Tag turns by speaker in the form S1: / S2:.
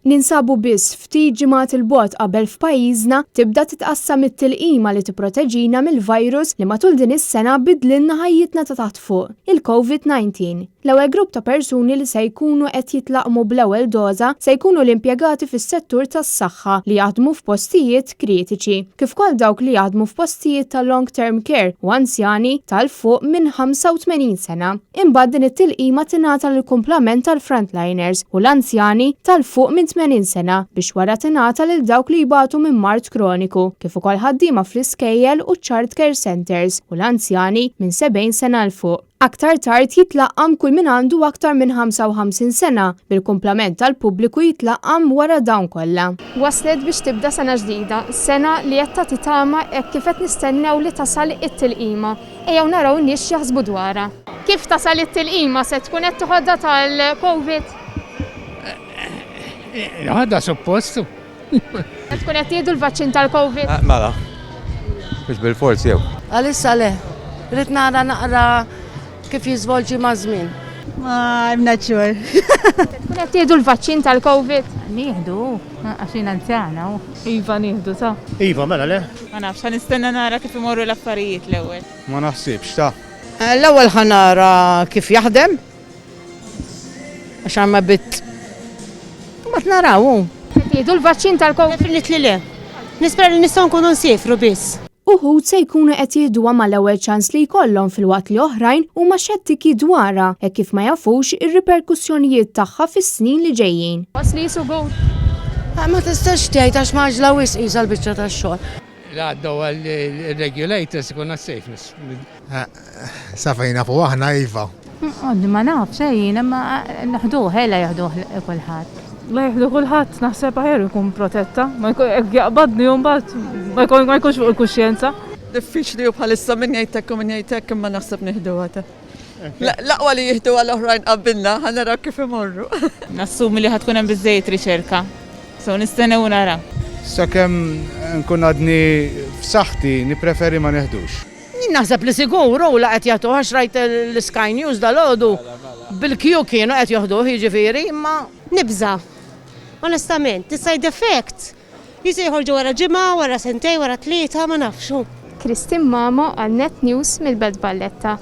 S1: Ninsabu biss ftit ġimgħat il-bogħod qabel f'pajjiżna tibda titqassam it-tilqima li tipproteġina mill-virus li matul din is-sena bidlilna ħajjitna ta' taħt fuq, il-COVID-19. L-ewwel grupp ta' persuni li se jkunu qed jitlaqmu bl-ewwel doża se jkunu l-impjegati fis-settur tas-saħħa li jaħdmu f'postijiet kritiċi, kif ukoll dawk li jaħdmu f'postijiet ta' long term care u anzjani tal-fuq minn 85 sena. Imbagħad din it-tilqima tingħata lill-kumplament tal-frontliners u l-anzjani tal-fuq minn 80 sena biex wara tingħata lil dawk li jbatu minn mart kroniku, kif ukoll ħaddiema fl-iskejjel u child care centers u l-anzjani minn 70 sena l fuq. Aktar tard jitlaqqam kull min għandu aktar minn 55 sena, bil-kumplament tal-pubbliku jitlaqqam wara dawn kollha. Waslet biex tibda sena ġdida, sena li qed tagħti tama hekk kif qed nistennew li tasal it-tilqima. Ejjew naraw n-nies jaħsbu dwarha. Kif tasal it-tilqima se tkun qed toħodha tal-COVID?
S2: Għadda suppostu.
S1: Qed tkun qed jieħdu l-vaċċin tal-COVID?
S3: Mela, biex bil-forzi jew.
S4: Għalissa le, rrid naqra kif jiżvolġi ma' żmien.
S5: I'm not sure.
S1: Tkun qed jieħdu l-vaċċin tal-COVID?
S5: Nieħdu, għaxin anzjana.
S6: Iva nieħdu ta'.
S7: Iva, mela le?
S6: Ma nafx, nistenna nara kif imorru l-affarijiet l-ewwel.
S3: Ma naħsibx ta'.
S4: L-ewwel ħanara kif jaħdem. Għax ma bit. Ma naraw.
S1: Jieħdu l-vaċċin tal-COVID?
S5: Definitely le. Nispera li nistgħu nkunu nsifru biss.
S1: Uħud se jkunu qed jieħduha mal-ewwel ċans li jkollhom fil-waqt li oħrajn huma xettiki dwarha hekk kif ma jafux ir-riperkussjonijiet tagħha fis-snin li ġejjin. Wasli jisugu.
S4: Ma tistax tgħid għax maġla wisq qisha l-biċċa tax-xogħol.
S2: Għaddew għal-regulators ikun safeness.
S8: Safajna fuq aħna iva.
S5: Għaddi ma nafx ejjin, imma naħduh, ejla jaħduh kulħadd.
S6: La jieħdu kulħadd naħseb aħjar ikun protetta, ma jaqbadni mbagħad ma jkunx fuq il-kuxjenza.
S9: Diffiċli bħalissa min jgħidlek u min jgħidlek imma naħseb nieħduha ta'. Laqwa li jieħdu għal oħrajn qabilna, ħanaraw kif imorru.
S6: Nassumi li ħadkun hemm biżejjed riċerka. So nistennew nara.
S3: Sakemm nkun għadni f'saħħti nippreferi ma neħdux.
S4: Naħseb li siguru la qed jagħtu għax rajt l-Sky News dal-għodu. Bil-Q kienu qed jaħduh jiġifieri imma
S5: Nibża. Onestament, the-side effect. Jista' jħorġu wara ġimgħa, wara sentej, wara tlieta, ma nafxu.
S1: Kristin Mamo għal Net News mill-Belt Valletta.